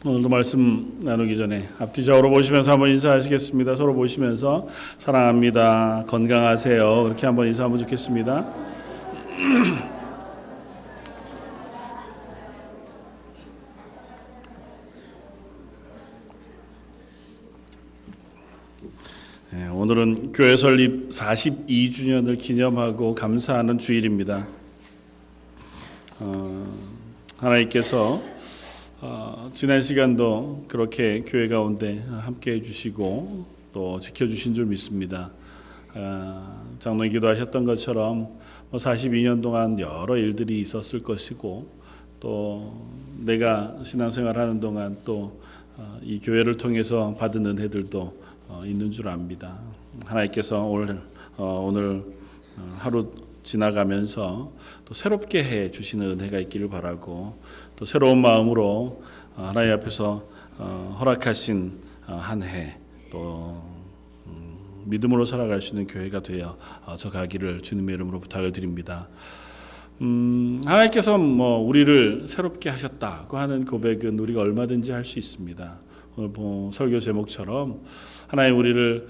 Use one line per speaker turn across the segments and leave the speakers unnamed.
오늘도 말씀 나누기 전에 앞뒤 좌우로 보시면서 한번 인사하시겠습니다. 서로 보시면서 사랑합니다, 건강하세요, 이렇게 한번 인사하면 좋겠습니다. 오늘은 교회 설립 42주년을 기념하고 감사하는 주일입니다. 하나님께서 지난 시간도 그렇게 교회 가운데 함께 해주시고 또 지켜주신 줄 믿습니다. 장로님 기도하셨던 것처럼 42년 동안 여러 일들이 있었을 것이고 또 내가 신앙생활하는 동안 또 이 교회를 통해서 받은 은혜들도 있는 줄 압니다. 하나님께서 오늘 하루 지나가면서 또 새롭게 해 주시는 은혜가 있기를 바라고, 또 새로운 마음으로 하나님 앞에서 허락하신 한 해 또 믿음으로 살아갈 수 있는 교회가 되어 저 가기를 주님의 이름으로 부탁을 드립니다. 하나님께서 우리를 새롭게 하셨다고 하는 고백은 우리가 얼마든지 할 수 있습니다. 오늘 설교 제목처럼 하나님 우리를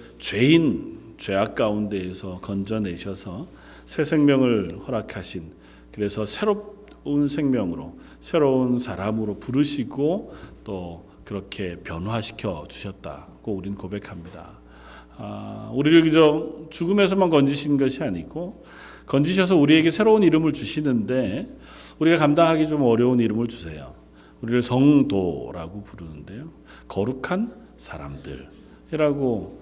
죄악 가운데에서 건져내셔서 새 생명을 허락하신, 그래서 새로운 생명으로 새로운 사람으로 부르시고 또 그렇게 변화시켜 주셨다고 우리는 고백합니다. 우리를 그저 죽음에서만 건지신 것이 아니고 건지셔서 우리에게 새로운 이름을 주시는데 우리가 감당하기 좀 어려운 이름을 주세요. 우리를 성도라고 부르는데요, 거룩한 사람들이라고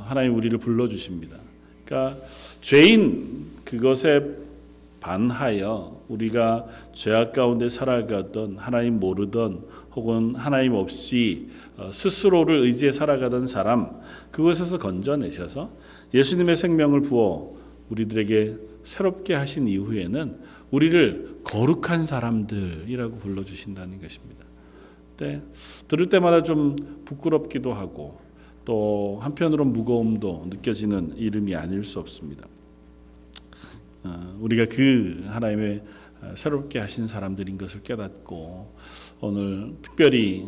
하나님 우리를 불러주십니다. 그러니까 죄인 그것에 반하여 우리가 죄악 가운데 살아가던, 하나님 모르던 혹은 하나님 없이 스스로를 의지해 살아가던 사람, 그것에서 건져내셔서 예수님의 생명을 부어 우리들에게 새롭게 하신 이후에는 우리를 거룩한 사람들이라고 불러주신다는 것입니다. 네, 들을 때마다 좀 부끄럽기도 하고 또 한편으로는 무거움도 느껴지는 이름이 아닐 수 없습니다. 우리가 그 하나님의 새롭게 하신 사람들인 것을 깨닫고 오늘 특별히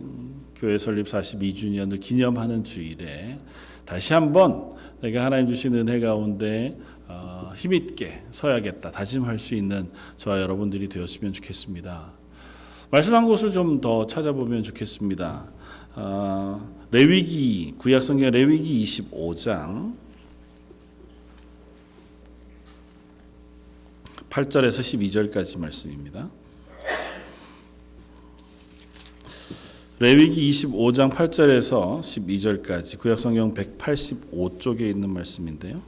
교회 설립 42주년을 기념하는 주일에 다시 한번 내가 하나님 주신 은혜 가운데 힘있게 서야겠다 다짐할 수 있는 저와 여러분들이 되었으면 좋겠습니다. 말씀 한 곳을 좀 더 찾아보면 좋겠습니다. 레위기, 구약성경 레위기 25장 8절에서 12절까지 말씀입니다. 레위기 25장 8절에서 12절까지 구약성경 185쪽에 있는 말씀인데요.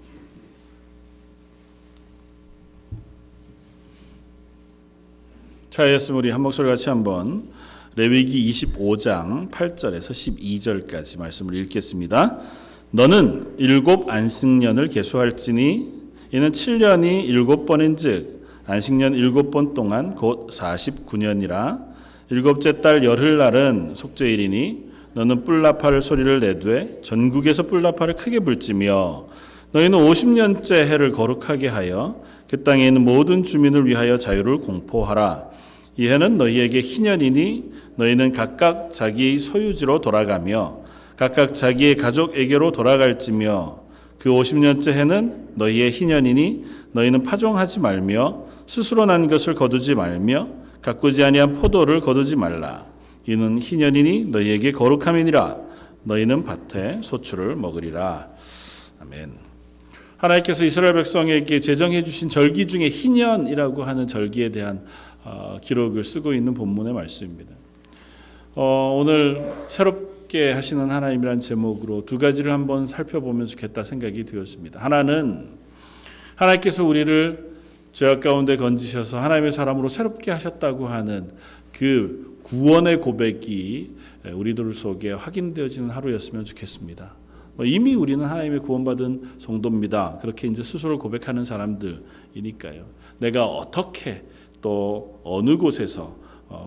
차였으면 우리 한 목소리 같이 한번 레위기 25장 8절에서 12절까지 말씀을 읽겠습니다. 너는 7 안식년을 계수할지니 이는 7년이 7번인즉 안식년 7번 동안 곧 49년이라. 7째 달 열흘날은 속죄일이니 너는 뿔나팔 소리를 내되 전국에서 뿔나팔을 크게 불지며 너희는 50년째 해를 거룩하게 하여 그 땅에 있는 모든 주민을 위하여 자유를 공포하라. 이 해는 너희에게 희년이니 너희는 각각 자기의 소유지로 돌아가며 각각 자기의 가족에게로 돌아갈지며 그 50년째 해는 너희의 희년이니 너희는 파종하지 말며 스스로 난 것을 거두지 말며 가꾸지 아니한 포도를 거두지 말라. 이는 희년이니 너희에게 거룩함이니라. 너희는 밭에 소출을 먹으리라. 아멘. 하나님께서 이스라엘 백성에게 제정해 주신 절기 중에 희년이라고 하는 절기에 대한 기록을 쓰고 있는 본문의 말씀입니다. 오늘 새롭게 하시는 하나님이라는 제목으로 두 가지를 한번 살펴보면 좋겠다 생각이 되었습니다. 하나는 하나님께서 우리를 죄악 가운데 건지셔서 하나님의 사람으로 새롭게 하셨다고 하는 그 구원의 고백이 우리들 속에 확인되어지는 하루였으면 좋겠습니다. 이미 우리는 하나님의 구원받은 성도입니다. 그렇게 이제 스스로를 고백하는 사람들이니까요. 내가 어떻게 또 어느 곳에서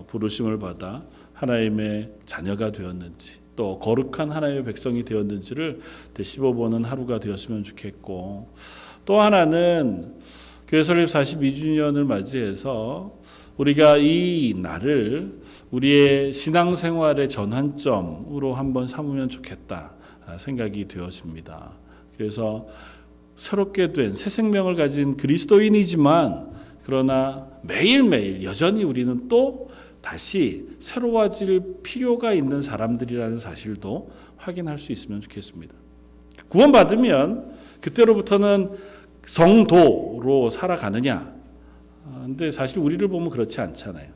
부르심을 받아 하나님의 자녀가 되었는지 또 거룩한 하나님의 백성이 되었는지를 되씹어보는 하루가 되었으면 좋겠고, 또 하나는 교회 설립 42주년을 맞이해서 우리가 이 날을 우리의 신앙생활의 전환점으로 한번 삼으면 좋겠다 생각이 되었습니다. 그래서 새롭게 된 새 생명을 가진 그리스도인이지만 그러나 매일매일 여전히 우리는 또 다시 새로워질 필요가 있는 사람들이라는 사실도 확인할 수 있으면 좋겠습니다. 구원받으면 그때로부터는 성도로 살아가느냐? 근데 사실 우리를 보면 그렇지 않잖아요.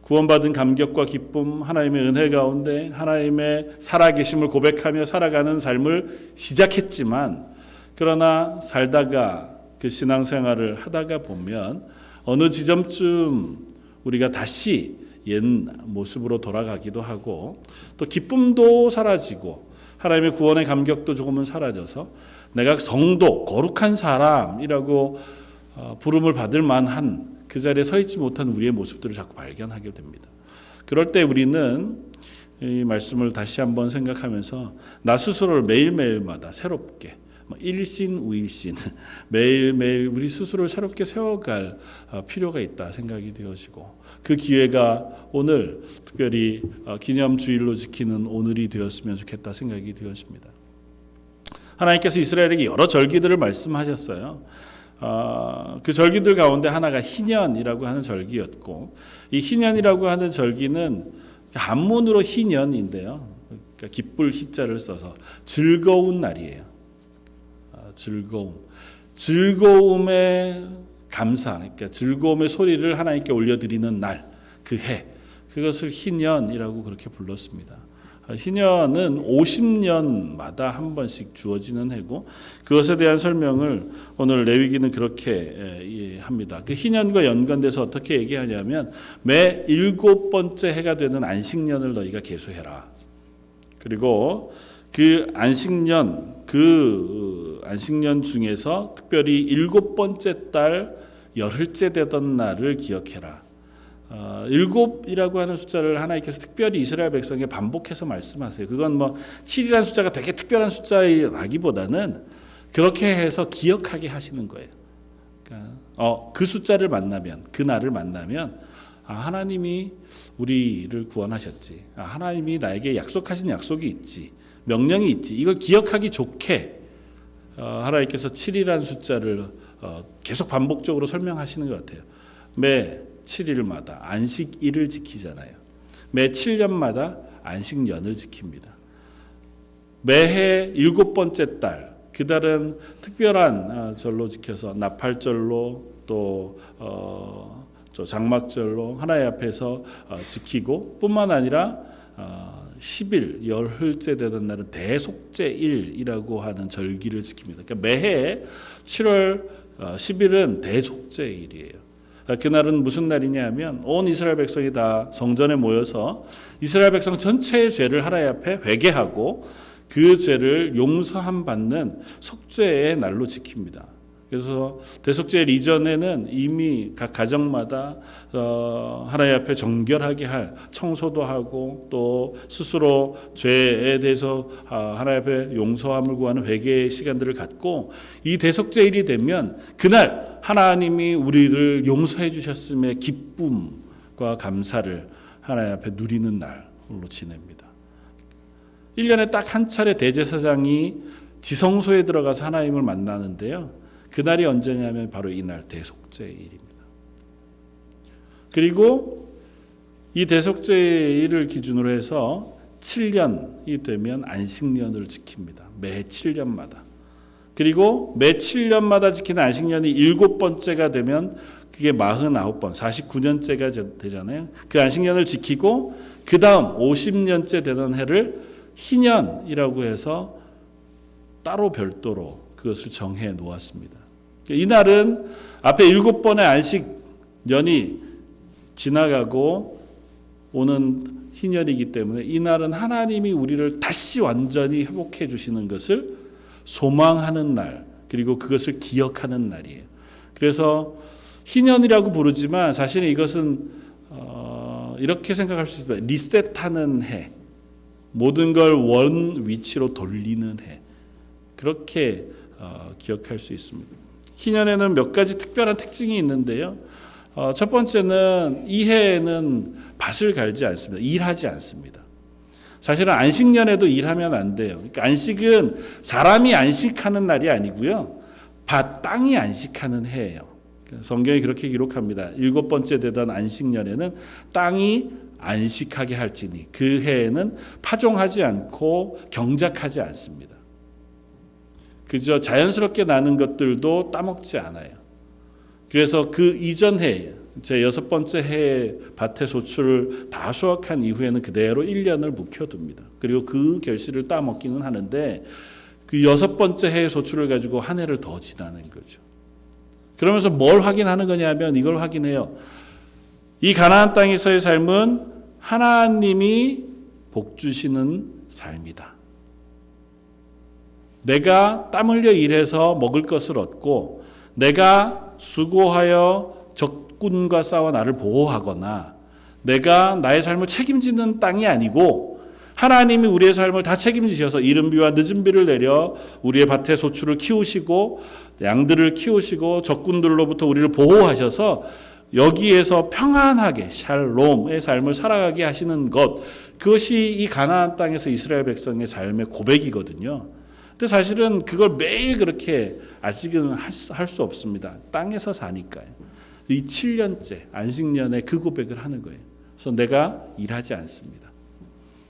구원받은 감격과 기쁨, 하나님의 은혜 가운데 하나님의 살아계심을 고백하며 살아가는 삶을 시작했지만 그러나 살다가 그 신앙생활을 하다가 보면 어느 지점쯤 우리가 다시 옛 모습으로 돌아가기도 하고 또 기쁨도 사라지고 하나님의 구원의 감격도 조금은 사라져서 내가 성도, 거룩한 사람이라고 부름을 받을 만한 그 자리에 서 있지 못한 우리의 모습들을 자꾸 발견하게 됩니다. 그럴 때 우리는 이 말씀을 다시 한번 생각하면서 나 스스로를 매일매일마다 새롭게 일신 우일신 매일매일 우리 스스로를 새롭게 세워갈 필요가 있다 생각이 되어지고 그 기회가 오늘 특별히 기념주일로 지키는 오늘이 되었으면 좋겠다 생각이 되었습니다. 하나님께서 이스라엘에게 여러 절기들을 말씀하셨어요. 그 절기들 가운데 하나가 희년이라고 하는 절기였고 이 희년이라고 하는 절기는 한문으로 희년인데요. 그러니까 기쁠 희자를 써서 즐거운 날이에요. 즐거움의 감사, 그러니까 즐거움의 소리를 하나님께 올려드리는 날, 그 해, 그것을 희년이라고 그렇게 불렀습니다. 희년은 50년마다 한 번씩 주어지는 해고 그것에 대한 설명을 오늘 레위기는 그렇게 합니다. 그 희년과 연관돼서 어떻게 얘기하냐면 매 7번째 해가 되는 안식년을 너희가 계수해라. 그리고 그 안식년 중에서 특별히 7번째 달 열흘째 되던 날을 기억해라. 7이라고 하는 숫자를 하나님께서 특별히 이스라엘 백성에게 반복해서 말씀하세요. 그건 7이라는 숫자가 되게 특별한 숫자라기보다는 그렇게 해서 기억하게 하시는 거예요. 그러니까 그 숫자를 만나면, 그 날을 만나면 하나님이 우리를 구원하셨지. 하나님이 나에게 약속하신 약속이 있지. 명령이 있지. 이걸 기억하기 좋게 하나님께서 7이라는 숫자를 계속 반복적으로 설명하시는 것 같아요. 매 7일마다 안식일을 지키잖아요. 매 7년마다 안식년을 지킵니다. 매해 7번째 달, 그 달은 특별한 절로 지켜서 나팔절로 또 장막절로 하나님 앞에서 지키고 뿐만 아니라 10일 열흘째 되던 날은 대속죄일이라고 하는 절기를 지킵니다. 그러니까 매해 7월 10일은 대속죄일이에요. 그날은 무슨 날이냐 하면 온 이스라엘 백성이 다 성전에 모여서 이스라엘 백성 전체의 죄를 하나님 앞에 회개하고 그 죄를 용서함 받는 속죄의 날로 지킵니다. 그래서 대속죄일 이전에는 이미 각 가정마다 하나님 앞에 정결하게 할 청소도 하고 또 스스로 죄에 대해서 하나님 앞에 용서함을 구하는 회개의 시간들을 갖고 이 대속죄일이 되면 그날 하나님이 우리를 용서해 주셨음의 기쁨과 감사를 하나님 앞에 누리는 날로 지냅니다. 1년에 딱 한 차례 대제사장이 지성소에 들어가서 하나님을 만나는데요. 그날이 언제냐면 바로 이날 대속죄일입니다. 그리고 이 대속죄일을 기준으로 해서 7년이 되면 안식년을 지킵니다. 매 7년마다. 그리고 매 7년마다 지키는 안식년이 7번째가 되면 그게 49번, 49년째가 되잖아요. 그 안식년을 지키고 그 다음 50년째 되던 해를 희년이라고 해서 따로 별도로 그것을 정해 놓았습니다. 이 날은 앞에 7번의 안식년이 지나가고 오는 희년이기 때문에 이 날은 하나님이 우리를 다시 완전히 회복해 주시는 것을 소망하는 날, 그리고 그것을 기억하는 날이에요. 그래서 희년이라고 부르지만 사실은 이것은 이렇게 생각할 수 있습니다. 리셋하는 해, 모든 걸 원 위치로 돌리는 해, 그렇게 기억할 수 있습니다. 희년에는 몇 가지 특별한 특징이 있는데요. 첫 번째는 이 해에는 밭을 갈지 않습니다. 일하지 않습니다. 사실은 안식년에도 일하면 안 돼요. 그러니까 안식은 사람이 안식하는 날이 아니고요. 땅이 안식하는 해예요. 성경이 그렇게 기록합니다. 7번째 되던 안식년에는 땅이 안식하게 할지니 그 해에는 파종하지 않고 경작하지 않습니다. 그저 자연스럽게 나는 것들도 따먹지 않아요. 그래서 그 이전 해, 제 6번째 해에 밭의 소출을 다 수확한 이후에는 그대로 1년을 묵혀둡니다. 그리고 그 결실을 따먹기는 하는데 그 6번째 해의 소출을 가지고 한 해를 더 지나는 거죠. 그러면서 뭘 확인하는 거냐면 이걸 확인해요. 이 가나안 땅에서의 삶은 하나님이 복 주시는 삶이다. 내가 땀 흘려 일해서 먹을 것을 얻고 내가 수고하여 적군과 싸워 나를 보호하거나 내가 나의 삶을 책임지는 땅이 아니고 하나님이 우리의 삶을 다 책임지셔서 이른 비와 늦은 비를 내려 우리의 밭의 소출을 키우시고 양들을 키우시고 적군들로부터 우리를 보호하셔서 여기에서 평안하게 샬롬의 삶을 살아가게 하시는 것, 그것이 이 가나안 땅에서 이스라엘 백성의 삶의 고백이거든요. 근데 사실은 그걸 매일 그렇게 아직은 할 수 없습니다. 땅에서 사니까요. 이 7년째 안식년에 그 고백을 하는 거예요. 그래서 내가 일하지 않습니다.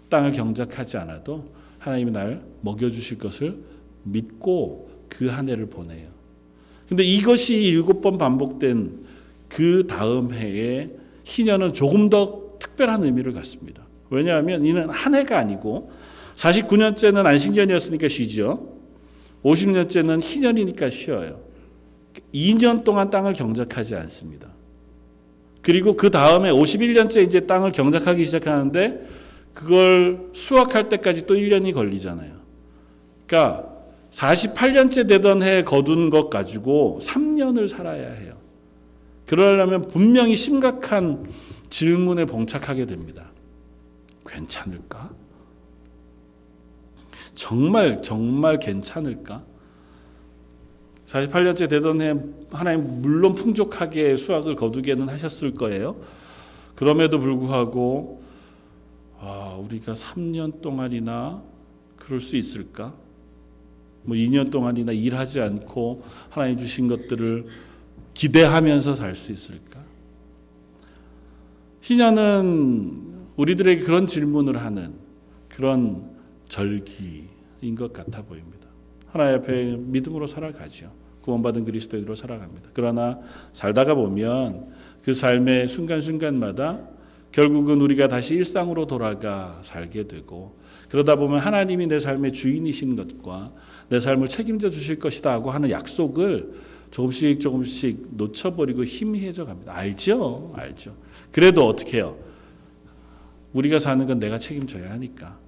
땅을 경작하지 않아도 하나님이 날 먹여주실 것을 믿고 그 한 해를 보내요. 근데 이것이 7번 반복된 그 다음 해에 희년은 조금 더 특별한 의미를 갖습니다. 왜냐하면 이는 한 해가 아니고 49년째는 안식년이었으니까 쉬죠. 50년째는 희년이니까 쉬어요. 2년 동안 땅을 경작하지 않습니다. 그리고 그 다음에 51년째 이제 땅을 경작하기 시작하는데 그걸 수확할 때까지 또 1년이 걸리잖아요. 그러니까 48년째 되던 해에 거둔 것 가지고 3년을 살아야 해요. 그러려면 분명히 심각한 질문에 봉착하게 됩니다. 괜찮을까? 정말 괜찮을까? 48년째 되던 해 하나님 물론 풍족하게 수확을 거두게는 하셨을 거예요. 그럼에도 불구하고 우리가 3년 동안이나 그럴 수 있을까? 2년 동안이나 일하지 않고 하나님 주신 것들을 기대하면서 살 수 있을까? 희년은 우리들에게 그런 질문을 하는 그런 절기인 것 같아 보입니다. 하나님 앞에 믿음으로 살아가죠. 구원받은 그리스도인으로 살아갑니다. 그러나 살다가 보면 그 삶의 순간순간마다 결국은 우리가 다시 일상으로 돌아가 살게 되고 그러다 보면 하나님이 내 삶의 주인이신 것과 내 삶을 책임져 주실 것이다 하고 하는 약속을 조금씩 놓쳐버리고 희미해져 갑니다. 알죠? 그래도 어떻게 해요? 우리가 사는 건 내가 책임져야 하니까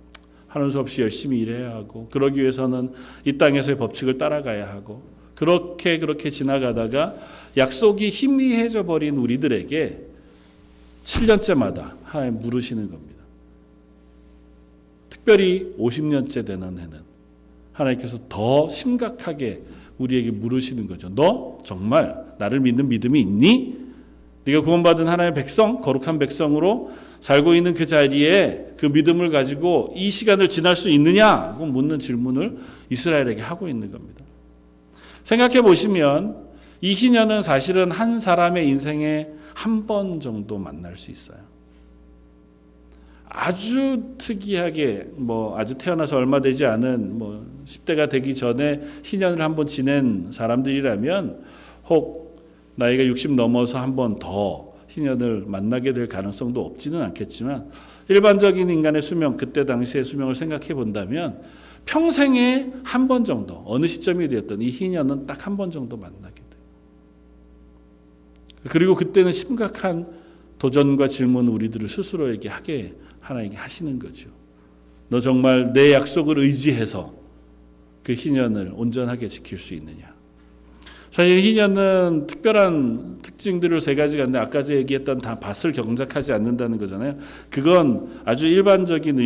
하는 수 없이 열심히 일해야 하고 그러기 위해서는 이 땅에서의 법칙을 따라가야 하고 그렇게 지나가다가 약속이 희미해져 버린 우리들에게 7년째마다 하나님 물으시는 겁니다. 특별히 50년째 되는 해는 하나님께서 더 심각하게 우리에게 물으시는 거죠. 너 정말 나를 믿는 믿음이 있니? 네가 구원받은 하나님의 백성, 거룩한 백성으로 살고 있는 그 자리에 그 믿음을 가지고 이 시간을 지날 수 있느냐고 묻는 질문을 이스라엘에게 하고 있는 겁니다. 생각해 보시면 이 희년은 사실은 한 사람의 인생에 한 번 정도 만날 수 있어요. 아주 특이하게 아주 태어나서 얼마 되지 않은 10대가 되기 전에 희년을 한번 지낸 사람들이라면 혹 나이가 60 넘어서 한 번 더 희년을 만나게 될 가능성도 없지는 않겠지만 일반적인 인간의 수명, 그때 당시의 수명을 생각해 본다면 평생에 한 번 정도 어느 시점이 되었던 이 희년은 딱 한 번 정도 만나게 돼요. 그리고 그때는 심각한 도전과 질문을 우리들을 스스로에게 하게 하나님께 하시는 거죠. 너 정말 내 약속을 의지해서 그 희년을 온전하게 지킬 수 있느냐. 사실 희년은 특별한 특징들을 3가지가 있는데 아까 제가 얘기했던 다 밭을 경작하지 않는다는 거잖아요. 그건 아주 일반적인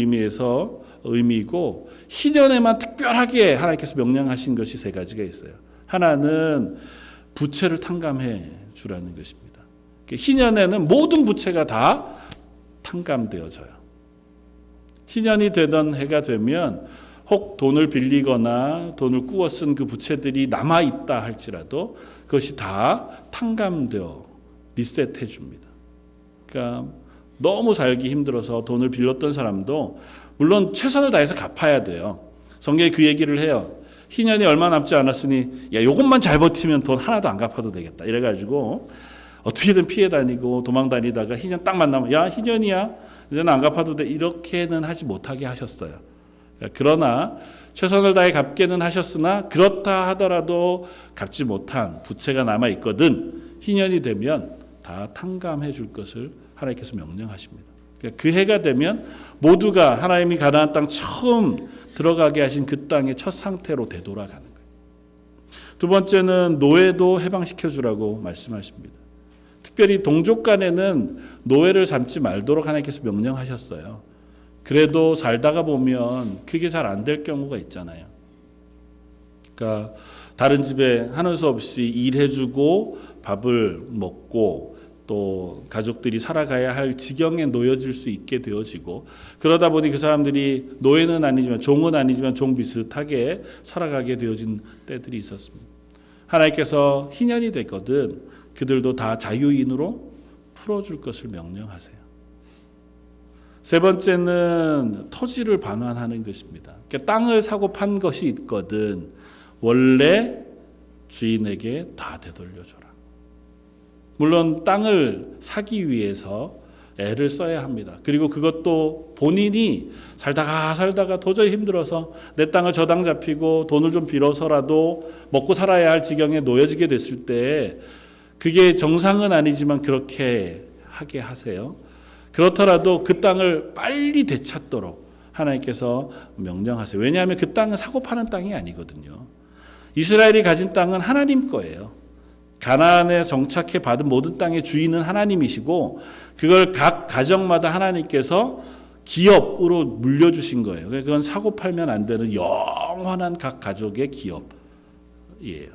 의미이고 희년에만 특별하게 하나님께서 명령하신 것이 3가지가 있어요. 하나는 부채를 탕감해 주라는 것입니다. 희년에는 모든 부채가 다 탕감되어져요. 희년이 되던 해가 되면 혹 돈을 빌리거나 돈을 꾸어 쓴 그 부채들이 남아있다 할지라도 그것이 다 탕감되어 리셋해 줍니다. 그러니까 너무 살기 힘들어서 돈을 빌렸던 사람도 물론 최선을 다해서 갚아야 돼요. 성경에 그 얘기를 해요. 희년이 얼마 남지 않았으니 야 요것만 잘 버티면 돈 하나도 안 갚아도 되겠다. 이래가지고 어떻게든 피해 다니고 도망 다니다가 희년 딱 만나면 야 희년이야 이제는 안 갚아도 돼. 이렇게는 하지 못하게 하셨어요. 그러나 최선을 다해 갚게는 하셨으나 그렇다 하더라도 갚지 못한 부채가 남아있거든 희년이 되면 다 탕감해 줄 것을 하나님께서 명령하십니다. 그 해가 되면 모두가 하나님이 가나안 땅 처음 들어가게 하신 그 땅의 첫 상태로 되돌아가는 거예요. 두 번째는 노예도 해방시켜 주라고 말씀하십니다. 특별히 동족 간에는 노예를 삼지 말도록 하나님께서 명령하셨어요. 그래도 살다가 보면 그게 잘 안 될 경우가 있잖아요. 그러니까 다른 집에 하는 수 없이 일해주고 밥을 먹고 또 가족들이 살아가야 할 지경에 놓여질 수 있게 되어지고 그러다 보니 그 사람들이 노예는 아니지만 종은 아니지만 종 비슷하게 살아가게 되어진 때들이 있었습니다. 하나님께서 희년이 됐거든 그들도 다 자유인으로 풀어줄 것을 명령하세요. 세 번째는 토지를 반환하는 것입니다. 그러니까 땅을 사고 판 것이 있거든 원래 주인에게 다 되돌려줘라. 물론 땅을 사기 위해서 애를 써야 합니다. 그리고 그것도 본인이 살다가 도저히 힘들어서 내 땅을 저당 잡히고 돈을 좀 빌어서라도 먹고 살아야 할 지경에 놓여지게 됐을 때 그게 정상은 아니지만 그렇게 하게 하세요. 그렇더라도 그 땅을 빨리 되찾도록 하나님께서 명령하세요. 왜냐하면 그 땅은 사고 파는 땅이 아니거든요. 이스라엘이 가진 땅은 하나님 거예요. 가나안에 정착해 받은 모든 땅의 주인은 하나님이시고 그걸 각 가정마다 하나님께서 기업으로 물려주신 거예요. 그건 사고 팔면 안 되는 영원한 각 가족의 기업이에요.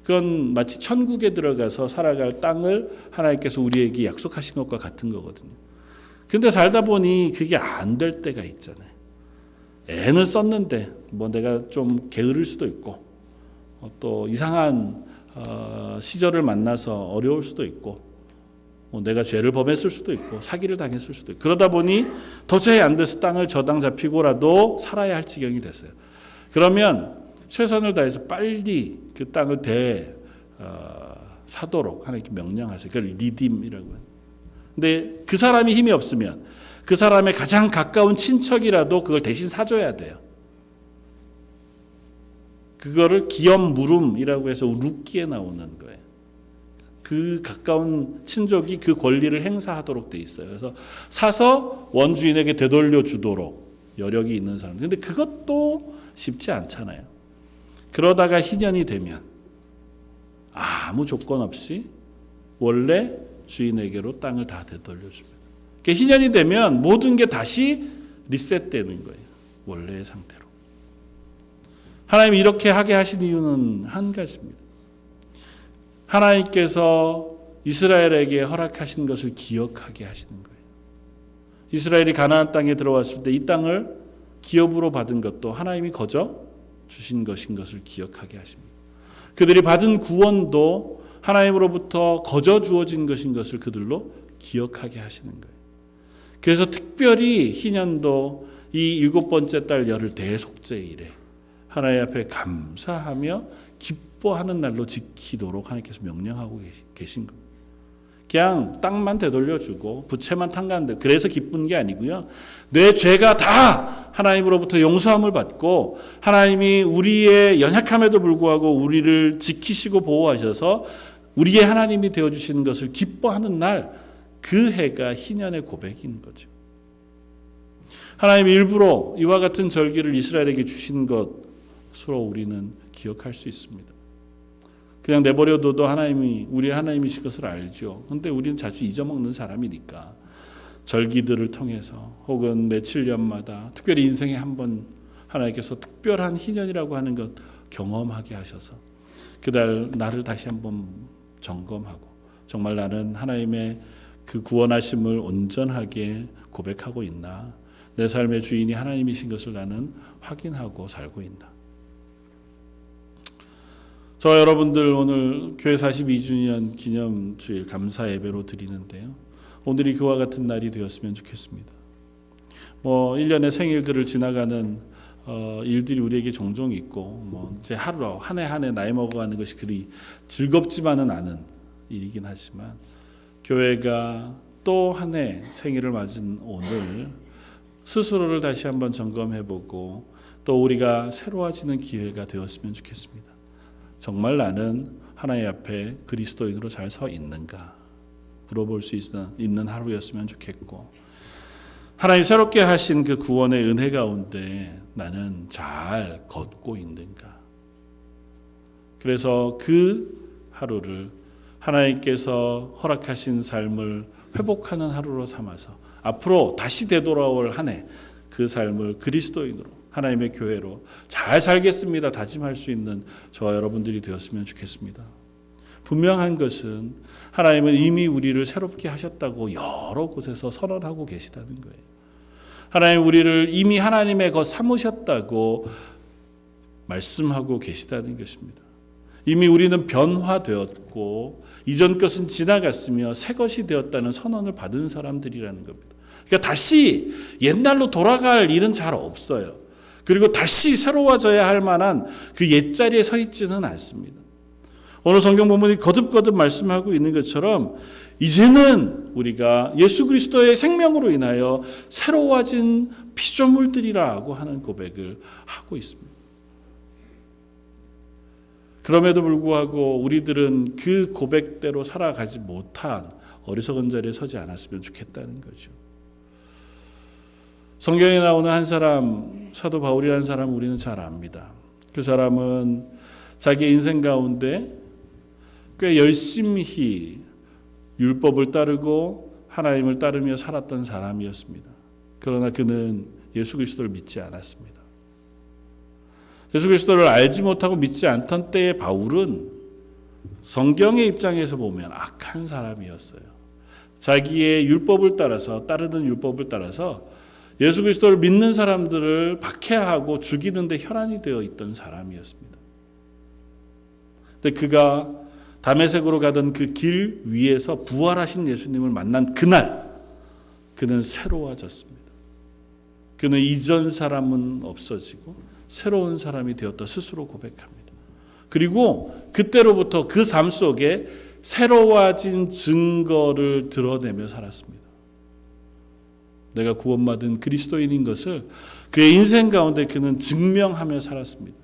그건 마치 천국에 들어가서 살아갈 땅을 하나님께서 우리에게 약속하신 것과 같은 거거든요. 근데 살다 보니 그게 안 될 때가 있잖아요. 애는 썼는데 뭐 내가 좀 게으를 수도 있고 또 이상한 시절을 만나서 어려울 수도 있고 뭐 내가 죄를 범했을 수도 있고 사기를 당했을 수도 있고 그러다 보니 도저히 안 돼서 땅을 저당 잡히고라도 살아야 할 지경이 됐어요. 그러면 최선을 다해서 빨리 그 땅을 사도록 하나님께 명령하세요. 그걸 리딤이라고 해요. 근데 그 사람이 힘이 없으면 그 사람의 가장 가까운 친척이라도 그걸 대신 사줘야 돼요. 그거를 기업물음이라고 해서 룻기에 나오는 거예요. 그 가까운 친족이 그 권리를 행사하도록 돼 있어요. 그래서 사서 원주인에게 되돌려 주도록 여력이 있는 사람. 근데 그것도 쉽지 않잖아요. 그러다가 희년이 되면 아무 조건 없이 원래 주인에게로 땅을 다 되돌려 줍니다. 그러니까 희년이 되면 모든 게 다시 리셋되는 거예요. 원래의 상태로. 하나님이 이렇게 하게 하신 이유는 한 가지입니다. 하나님께서 이스라엘에게 허락하신 것을 기억하게 하시는 거예요. 이스라엘이 가나안 땅에 들어왔을 때 이 땅을 기업으로 받은 것도 하나님이 거저 주신 것인 것을 기억하게 하십니다. 그들이 받은 구원도 하나님으로부터 거저 주어진 것인 것을 그들로 기억하게 하시는 거예요. 그래서 특별히 희년도 이 7번째 달 열흘 대속죄일에 하나님 앞에 감사하며 기뻐하는 날로 지키도록 하나님께서 명령하고 계신 겁니다. 그냥 땅만 되돌려주고 부채만 탕감돼 그래서 기쁜 게 아니고요. 내 죄가 다 하나님으로부터 용서함을 받고 하나님이 우리의 연약함에도 불구하고 우리를 지키시고 보호하셔서 우리의 하나님이 되어주시는 것을 기뻐하는 날 그 해가 희년의 고백인 거죠. 하나님이 일부러 이와 같은 절기를 이스라엘에게 주신 것으로 우리는 기억할 수 있습니다. 그냥 내버려둬도 하나님이 우리 하나님이신 것을 알죠. 그런데 우리는 자주 잊어먹는 사람이니까 절기들을 통해서 혹은 며칠 년마다 특별히 인생에 한 번 하나님께서 특별한 희년이라고 하는 것 경험하게 하셔서 그날 나를 다시 한번 점검하고 정말 나는 하나님의 그 구원하심을 온전하게 고백하고 있나? 내 삶의 주인이 하나님이신 것을 나는 확인하고 살고 있나? 저 여러분들 오늘 교회 42주년 기념주일 감사 예배로 드리는데요. 오늘이 그와 같은 날이 되었으면 좋겠습니다. 1년의 생일들을 지나가는 일들이 우리에게 종종 있고 이제 하루 한 해 나이 먹어가는 것이 그리 즐겁지만은 않은 일이긴 하지만 교회가 또 한 해 생일을 맞은 오늘 스스로를 다시 한번 점검해보고 또 우리가 새로워지는 기회가 되었으면 좋겠습니다. 정말 나는 하나님 앞에 그리스도인으로 잘 서 있는가 물어볼 수 있는 하루였으면 좋겠고, 하나님 새롭게 하신 그 구원의 은혜 가운데 나는 잘 걷고 있는가. 그래서 그 하루를 하나님께서 허락하신 삶을 회복하는 하루로 삼아서 앞으로 다시 되돌아올 한 해 그 삶을 그리스도인으로 하나님의 교회로 잘 살겠습니다 다짐할 수 있는 저와 여러분들이 되었으면 좋겠습니다. 분명한 것은 하나님은 이미 우리를 새롭게 하셨다고 여러 곳에서 선언하고 계시다는 거예요. 하나님 우리를 이미 하나님의 것 삼으셨다고 말씀하고 계시다는 것입니다. 이미 우리는 변화되었고 이전 것은 지나갔으며 새 것이 되었다는 선언을 받은 사람들이라는 겁니다. 그러니까 다시 옛날로 돌아갈 일은 잘 없어요. 그리고 다시 새로워져야 할 만한 그 옛자리에 서 있지는 않습니다. 오늘 성경 본문이 거듭거듭 말씀하고 있는 것처럼 이제는 우리가 예수 그리스도의 생명으로 인하여 새로워진 피조물들이라고 하는 고백을 하고 있습니다. 그럼에도 불구하고 우리들은 그 고백대로 살아가지 못한 어리석은 자리에 서지 않았으면 좋겠다는 거죠. 성경에 나오는 한 사람, 사도 바울이라는 사람을 우리는 잘 압니다. 그 사람은 자기 인생 가운데 꽤 열심히 율법을 따르고 하나님을 따르며 살았던 사람이었습니다. 그러나 그는 예수 그리스도를 믿지 않았습니다. 예수 그리스도를 알지 못하고 믿지 않던 때의 바울은 성경의 입장에서 보면 악한 사람이었어요. 자기의 율법을 따라서 따르는 율법을 따라서 예수 그리스도를 믿는 사람들을 박해하고 죽이는 데 혈안이 되어 있던 사람이었습니다. 근데 그가 다메섹으로 가던 그 길 위에서 부활하신 예수님을 만난 그날 그는 새로워졌습니다. 그는 이전 사람은 없어지고 새로운 사람이 되었다 스스로 고백합니다. 그리고 그때로부터 그 삶 속에 새로워진 증거를 드러내며 살았습니다. 내가 구원받은 그리스도인인 것을 그의 인생 가운데 그는 증명하며 살았습니다.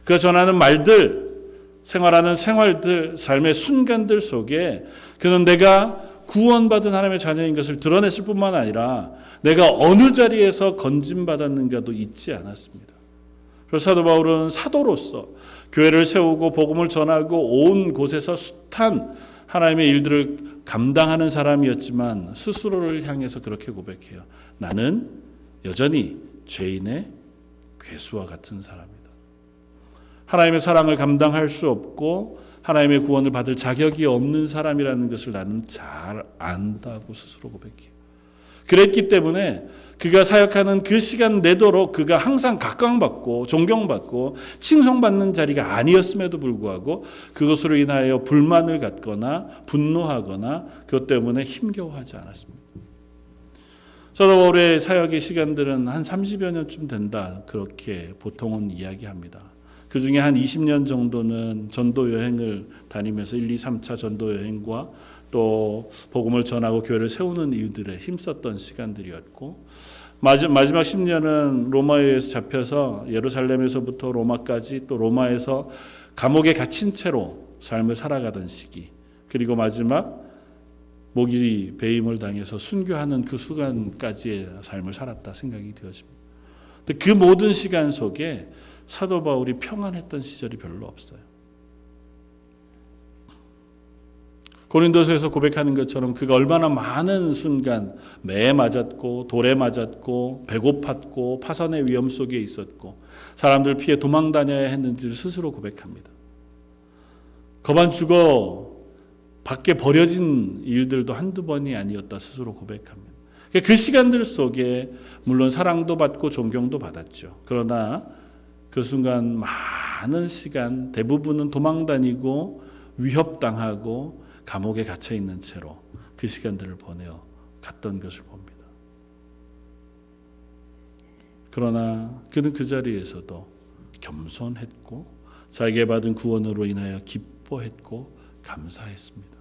그가 전하는 말들, 생활하는 생활들, 삶의 순간들 속에 그는 내가 구원받은 하나님의 자녀인 것을 드러냈을 뿐만 아니라 내가 어느 자리에서 건진받았는가도 잊지 않았습니다. 그래서 사도 바울은 사도로서 교회를 세우고 복음을 전하고 온 곳에서 숱한 하나님의 일들을 감당하는 사람이었지만 스스로를 향해서 그렇게 고백해요. 나는 여전히 죄인의 괴수와 같은 사람이다. 하나님의 사랑을 감당할 수 없고 하나님의 구원을 받을 자격이 없는 사람이라는 것을 나는 잘 안다고 스스로 고백해요. 그랬기 때문에 그가 사역하는 그 시간 내도록 그가 항상 각광받고 존경받고 칭송받는 자리가 아니었음에도 불구하고 그것으로 인하여 불만을 갖거나 분노하거나 그것 때문에 힘겨워하지 않았습니다. 사도 바울의 사역의 시간들은 한 30여 년쯤 된다 그렇게 보통은 이야기합니다. 그 중에 한 20년 정도는 전도 여행을 다니면서 1, 2, 3차 전도 여행과 또 복음을 전하고 교회를 세우는 일들에 힘썼던 시간들이었고 마지막 10년은 로마에 의해서 잡혀서 예루살렘에서부터 로마까지 또 로마에서 감옥에 갇힌 채로 삶을 살아가던 시기, 그리고 마지막 모기 배임을 당해서 순교하는 그 순간까지의 삶을 살았다 생각이 되어집니다. 근데 그 모든 시간 속에 사도 바울이 평안했던 시절이 별로 없어요. 고린도서에서 고백하는 것처럼 그가 얼마나 많은 순간 매에 맞았고 돌에 맞았고 배고팠고 파산의 위험 속에 있었고 사람들 피해 도망 다녀야 했는지를 스스로 고백합니다. 거반 죽어 밖에 버려진 일들도 한두 번이 아니었다 스스로 고백합니다. 그 시간들 속에 물론 사랑도 받고 존경도 받았죠. 그러나 그 순간 많은 시간, 대부분은 도망다니고 위협당하고 감옥에 갇혀 있는 채로 그 시간들을 보내어 갔던 것을 봅니다. 그러나 그는 그 자리에서도 겸손했고 자기가 받은 구원으로 인하여 기뻐했고 감사했습니다.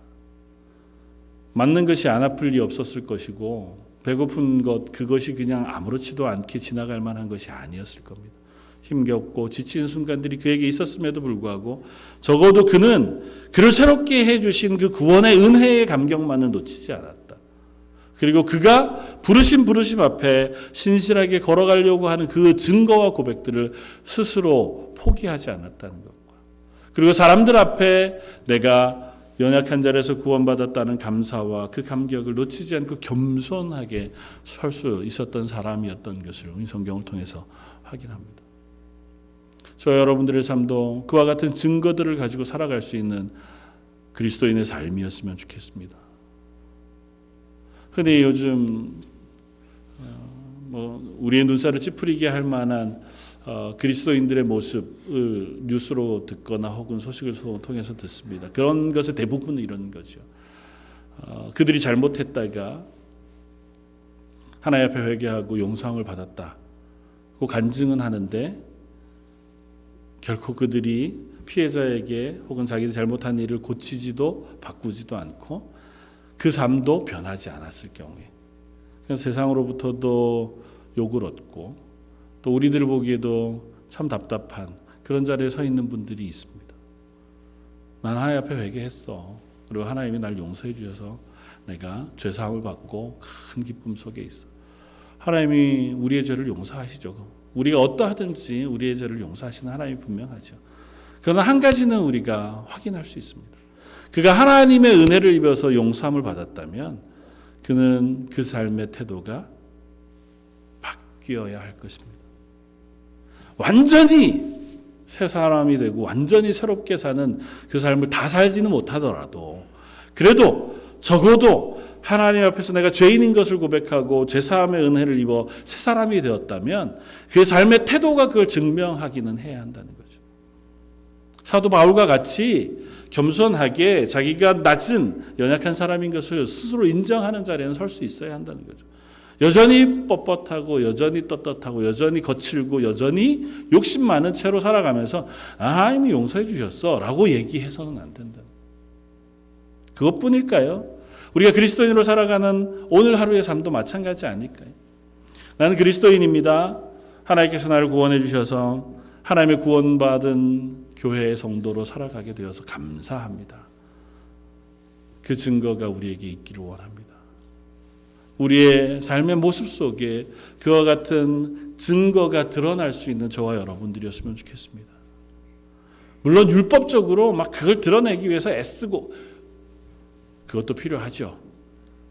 맞는 것이 안 아플 리 없었을 것이고 배고픈 것 그것이 그냥 아무렇지도 않게 지나갈 만한 것이 아니었을 겁니다. 힘겹고 지친 순간들이 그에게 있었음에도 불구하고 적어도 그는 그를 새롭게 해주신 그 구원의 은혜의 감격만은 놓치지 않았다. 그리고 그가 부르심 앞에 신실하게 걸어가려고 하는 그 증거와 고백들을 스스로 포기하지 않았다는 것과 그리고 사람들 앞에 내가 연약한 자리에서 구원받았다는 감사와 그 감격을 놓치지 않고 겸손하게 설 수 있었던 사람이었던 것을 우리 성경을 통해서 확인합니다. 저 여러분들의 삶도 그와 같은 증거들을 가지고 살아갈 수 있는 그리스도인의 삶이었으면 좋겠습니다. 흔히 요즘 우리의 눈살을 찌푸리게 할 만한 그리스도인들의 모습을 뉴스로 듣거나 혹은 소식을 통해서 듣습니다. 그런 것의 대부분은 이런 거죠. 그들이 잘못했다가 하나님 앞에 회개하고 용서함을 받았다고 간증은 하는데 결코 그들이 피해자에게 혹은 자기들이 잘못한 일을 고치지도 바꾸지도 않고 그 삶도 변하지 않았을 경우에 세상으로부터도 욕을 얻고 또 우리들 보기에도 참 답답한 그런 자리에 서 있는 분들이 있습니다. 난 하나님 앞에 회개했어. 그리고 하나님이 날 용서해 주셔서 내가 죄사함을 받고 큰 기쁨 속에 있어. 하나님이 우리의 죄를 용서하시죠. 우리가 어떠하든지 우리의 죄를 용서하시는 하나님이 분명하죠. 그러나 한 가지는 우리가 확인할 수 있습니다. 그가 하나님의 은혜를 입어서 용서함을 받았다면 그는 그 삶의 태도가 바뀌어야 할 것입니다. 완전히 새 사람이 되고 완전히 새롭게 사는 그 삶을 다 살지는 못하더라도 그래도 적어도 하나님 앞에서 내가 죄인인 것을 고백하고 죄사함의 은혜를 입어 새 사람이 되었다면 그 삶의 태도가 그걸 증명하기는 해야 한다는 거죠. 사도 바울과 같이 겸손하게 자기가 낮은 연약한 사람인 것을 스스로 인정하는 자리에는 설 수 있어야 한다는 거죠. 여전히 뻣뻣하고 여전히 떳떳하고 여전히 거칠고 여전히 욕심 많은 채로 살아가면서 하나님이 용서해 주셨어 라고 얘기해서는 안 된다. 그것뿐일까요? 우리가 그리스도인으로 살아가는 오늘 하루의 삶도 마찬가지 아닐까요? 나는 그리스도인입니다. 하나님께서 나를 구원해 주셔서 하나님의 구원받은 교회의 성도로 살아가게 되어서 감사합니다. 그 증거가 우리에게 있기를 원합니다. 우리의 삶의 모습 속에 그와 같은 증거가 드러날 수 있는 저와 여러분들이었으면 좋겠습니다. 물론 율법적으로 막 그걸 드러내기 위해서 애쓰고 그것도 필요하죠.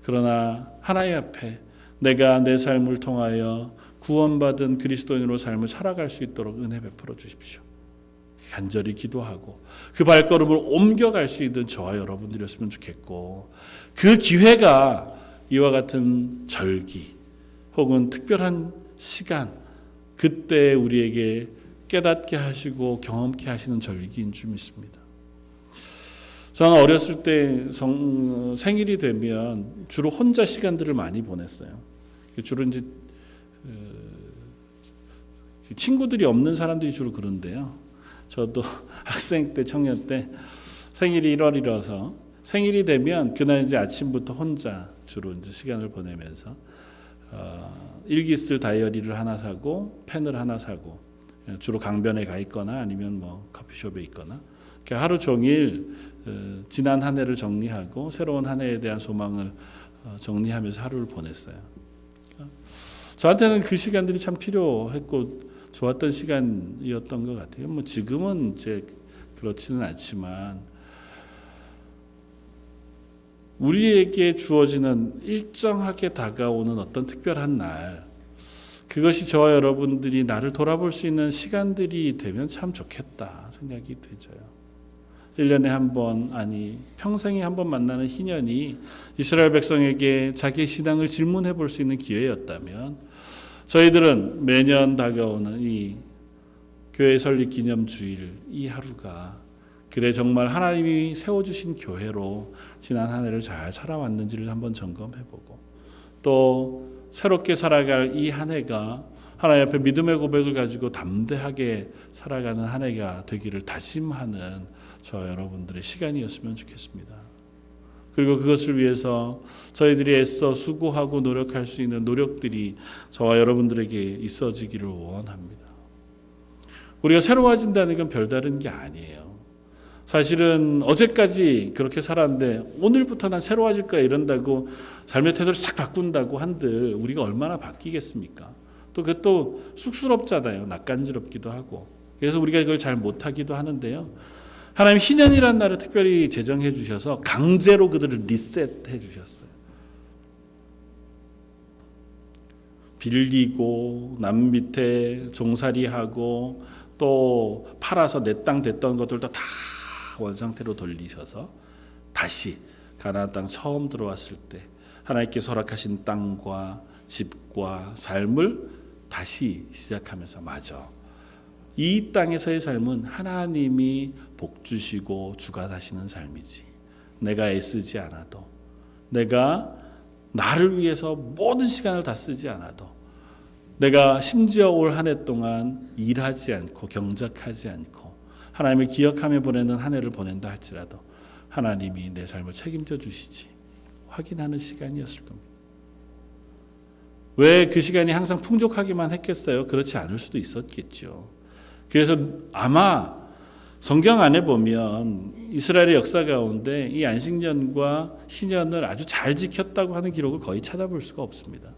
그러나 하나님 앞에 내가 내 삶을 통하여 구원받은 그리스도인으로 삶을 살아갈 수 있도록 은혜 베풀어 주십시오. 간절히 기도하고 그 발걸음을 옮겨갈 수 있는 저와 여러분들이었으면 좋겠고 그 기회가 이와 같은 절기 혹은 특별한 시간 그때 우리에게 깨닫게 하시고 경험케 하시는 절기인 줄 믿습니다. 저는 어렸을 때 생일이 되면 주로 혼자 시간들을 많이 보냈어요. 주로 이제 친구들이 없는 사람들이 주로 그런데요. 저도 학생 때, 청년 때 생일이 1월이라서 생일이 되면 그날 이제 아침부터 혼자 주로 이제 시간을 보내면서 일기 쓸 다이어리를 하나 사고 펜을 하나 사고 주로 강변에 가 있거나 아니면 뭐 커피숍에 있거나 하루 종일 지난 한 해를 정리하고 새로운 한 해에 대한 소망을 정리하면서 하루를 보냈어요. 저한테는 그 시간들이 참 필요했고 좋았던 시간이었던 것 같아요. 뭐 지금은 이제 그렇지는 않지만 우리에게 주어지는 일정하게 다가오는 어떤 특별한 날, 그것이 저와 여러분들이 나를 돌아볼 수 있는 시간들이 되면 참 좋겠다 생각이 되죠. 1년에 한 번, 아니 평생에 한 번 만나는 희년이 이스라엘 백성에게 자기의 신앙을 질문해 볼 수 있는 기회였다면, 저희들은 매년 다가오는 이 교회 설립 기념 주일 이 하루가 그래 정말 하나님이 세워주신 교회로 지난 한 해를 잘 살아왔는지를 한번 점검해보고, 또 새롭게 살아갈 이 한 해가 하나님 앞에 믿음의 고백을 가지고 담대하게 살아가는 한 해가 되기를 다짐하는 저 여러분들의 시간이었으면 좋겠습니다. 그리고 그것을 위해서 저희들이 애써 수고하고 노력할 수 있는 노력들이 저와 여러분들에게 있어지기를 원합니다. 우리가 새로워진다는 건 별다른 게 아니에요. 사실은 어제까지 그렇게 살았는데 오늘부터 난 새로워질 거야 이런다고 삶의 태도를 싹 바꾼다고 한들 우리가 얼마나 바뀌겠습니까? 또 그게 또 쑥스럽잖아요. 낯간지럽기도 하고. 그래서 우리가 그걸 잘 못하기도 하는데요. 하나님 희년이라는 날을 특별히 제정해 주셔서 강제로 그들을 리셋해 주셨어요. 빌리고 남 밑에 종살이하고 또 팔아서 내 땅 됐던 것들도 다 원상태로 돌리셔서 다시 가나안 땅 처음 들어왔을 때 하나님께서 허락하신 땅과 집과 삶을 다시 시작하면서, 맞아, 이 땅에서의 삶은 하나님이 복 주시고 주관하시는 삶이지, 내가 애쓰지 않아도, 내가 나를 위해서 모든 시간을 다 쓰지 않아도, 내가 심지어 올 한 해 동안 일하지 않고 경작하지 않고 하나님을 기억하며 보내는 한 해를 보낸다 할지라도 하나님이 내 삶을 책임져 주시지 확인하는 시간이었을 겁니다. 왜 그 시간이 항상 풍족하기만 했겠어요? 그렇지 않을 수도 있었겠죠. 그래서 아마 성경 안에 보면 이스라엘의 역사 가운데 이 안식년과 희년을 아주 잘 지켰다고 하는 기록을 거의 찾아볼 수가 없습니다.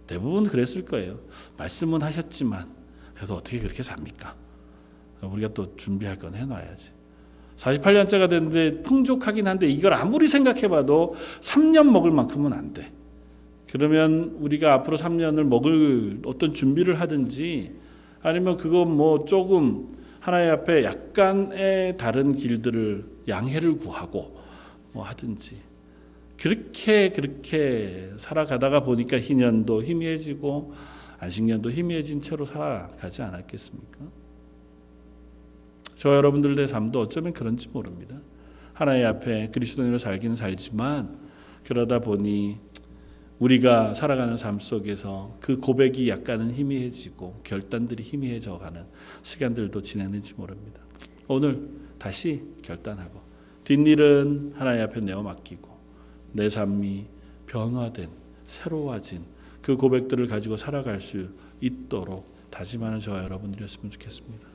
대부분 그랬을 거예요. 말씀은 하셨지만 그래도 어떻게 그렇게 삽니까? 우리가 또 준비할 건 해놔야지. 48년째가 됐는데 풍족하긴 한데 이걸 아무리 생각해봐도 3년 먹을 만큼은 안 돼. 그러면 우리가 앞으로 3년을 먹을 어떤 준비를 하든지, 아니면 그거 뭐 조금 하나님 앞에 약간의 다른 길들을 양해를 구하고 뭐 하든지, 그렇게 살아가다가 보니까 희년도 희미해지고 안식년도 희미해진 채로 살아가지 않았겠습니까? 저 여러분들의 삶도 어쩌면 그런지 모릅니다. 하나님 앞에 그리스도인으로 살기는 살지만 그러다 보니 우리가 살아가는 삶 속에서 그 고백이 약간은 희미해지고 결단들이 희미해져가는 시간들도 지내는지 모릅니다. 오늘 다시 결단하고 뒷일은 하나님 앞에 내어 맡기고 내 삶이 변화된 새로워진 그 고백들을 가지고 살아갈 수 있도록 다짐하는 저와 여러분들이었으면 좋겠습니다.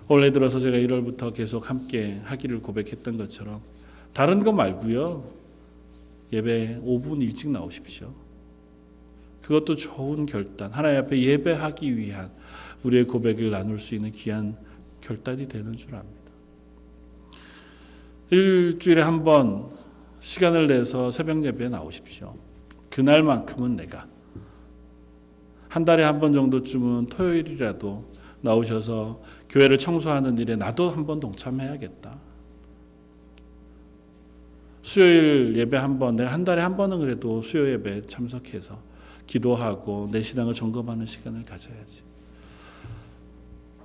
올해 들어서 제가 1월부터 계속 함께 하기를 고백했던 것처럼 다른 거 말고요, 예배 5분 일찍 나오십시오. 그것도 좋은 결단, 하나님 앞에 예배하기 위한 우리의 고백을 나눌 수 있는 귀한 결단이 되는 줄 압니다. 일주일에 한 번 시간을 내서 새벽 예배에 나오십시오. 그날만큼은 내가 한 달에 한 번 정도쯤은 토요일이라도 나오셔서 교회를 청소하는 일에 나도 한 번 동참해야겠다. 수요일 예배 한 번, 내가 한 달에 한 번은 그래도 수요 예배에 참석해서 기도하고 내 신앙을 점검하는 시간을 가져야지.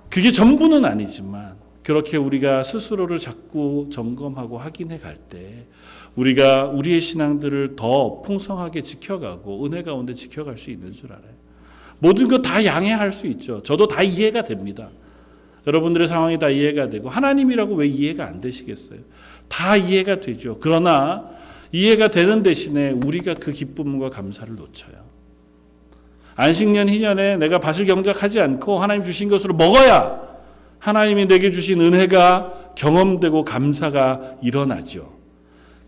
그게 전부는 아니지만 그렇게 우리가 스스로를 자꾸 점검하고 확인해 갈 때 우리가 우리의 신앙들을 더 풍성하게 지켜가고 은혜 가운데 지켜갈 수 있는 줄 알아요. 모든 것 다 양해할 수 있죠. 저도 다 이해가 됩니다. 여러분들의 상황이 다 이해가 되고, 하나님이라고 왜 이해가 안 되시겠어요? 다 이해가 되죠. 그러나 이해가 되는 대신에 우리가 그 기쁨과 감사를 놓쳐요. 안식년 희년에 내가 밭을 경작하지 않고 하나님 주신 것으로 먹어야 하나님이 내게 주신 은혜가 경험되고 감사가 일어나죠.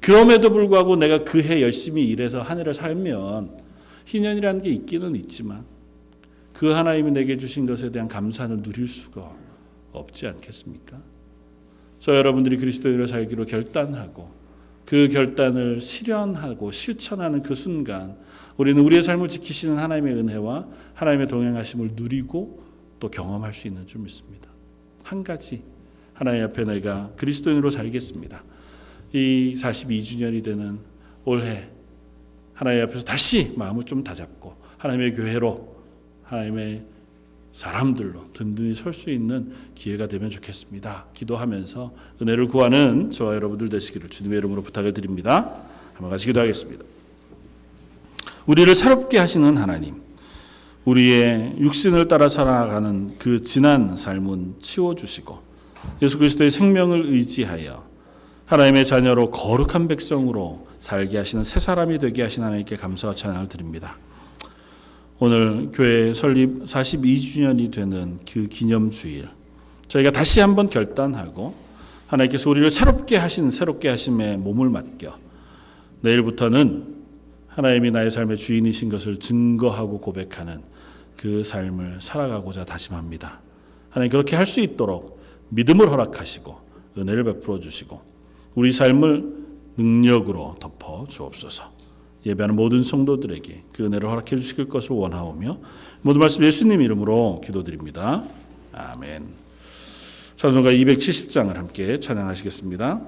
그럼에도 불구하고 내가 그 해 열심히 일해서 한 해를 살면 희년이라는 게 있기는 있지만 그 하나님이 내게 주신 것에 대한 감사는 누릴 수가 없지 않겠습니까? 저 여러분들이 그리스도인으로 살기로 결단하고 그 결단을 실현하고 실천하는 그 순간 우리는 우리의 삶을 지키시는 하나님의 은혜와 하나님의 동행하심을 누리고 또 경험할 수 있는 줄 믿습니다. 한 가지 하나님 앞에 내가 그리스도인으로 살겠습니다. 이 42주년이 되는 올해 하나님 앞에서 다시 마음을 좀 다잡고 하나님의 교회로, 하나님의 사람들로 든든히 설 수 있는 기회가 되면 좋겠습니다. 기도하면서 은혜를 구하는 저와 여러분들 되시기를 주님의 이름으로 부탁을 드립니다. 한번 같이 기도하겠습니다. 우리를 새롭게 하시는 하나님, 우리의 육신을 따라 살아가는 그 지난 삶은 치워주시고 예수 그리스도의 생명을 의지하여 하나님의 자녀로 거룩한 백성으로 살게 하시는 새 사람이 되게 하신 하나님께 감사와 찬양을 드립니다. 오늘 교회 설립 42주년이 되는 그 기념주일, 저희가 다시 한번 결단하고 하나님께서 우리를 새롭게 하심에 몸을 맡겨 내일부터는 하나님이 나의 삶의 주인이신 것을 증거하고 고백하는 그 삶을 살아가고자 다짐합니다. 하나님 그렇게 할 수 있도록 믿음을 허락하시고 은혜를 베풀어 주시고 우리 삶을 능력으로 덮어 주옵소서. 예배하는 모든 성도들에게 그 은혜를 허락해 주실 것을 원하오며 모든 말씀 예수님 이름으로 기도드립니다. 아멘. 찬송가 270장을 함께 찬양하시겠습니다.